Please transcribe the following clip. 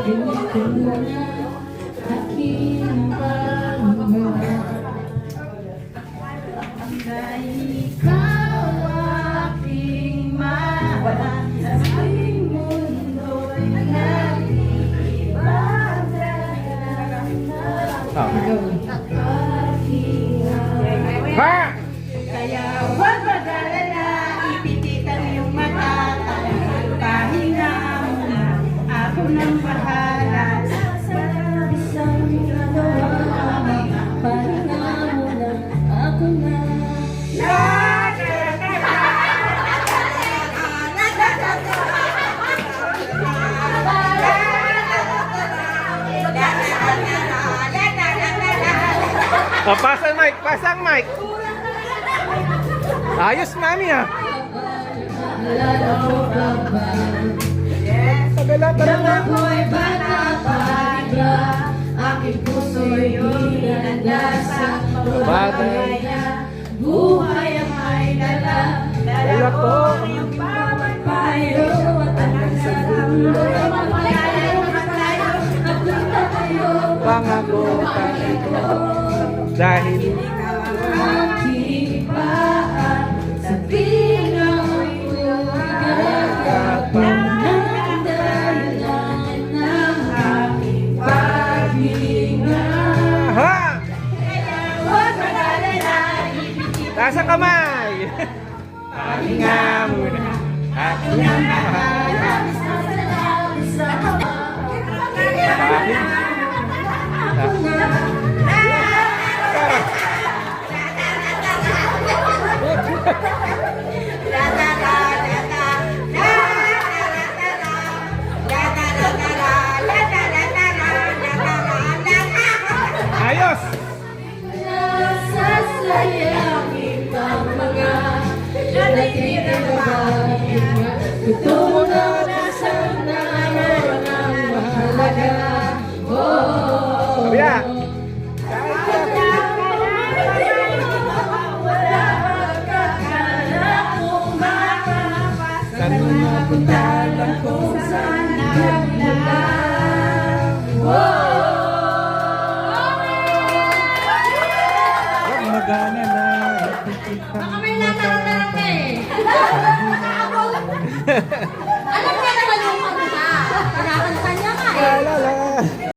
ganito na aking pangalaman. Dahil ikaw aking mahal, sa aking mundo'y nag-iibang Ha! kaya huwag mag-alala, ipititan yung mata. Pahinga mo na, ako nang bahala. Sa isang dalawa, pahinga mo na, ako na. Oh, pasang mic, pasang mic. Ayos, mami ah. Tagala, tagala. Ako'y bata pa, diba? Aking puso'y hinanda sa Bagay. buhay ang may dala. Dala ko. Yung bawat payo at hanggang sa dulo. Napunta tayo. Pangako tayo. Dahil Aking paa sa pinangoy ko gagapang ng dahilan ng aking paghinga. ha! Huwag mag-alala, ipipit Nasa kamay. Pahinga muna. Ako nang bahala. Ayos! Sasayangin ang mga nagtitirabahin. Ito na nasa naman ang mahalaga. Oh, Kabila! napunta lang kung saan nagmula. Huwag magana na. Baka may natanong na lang eh.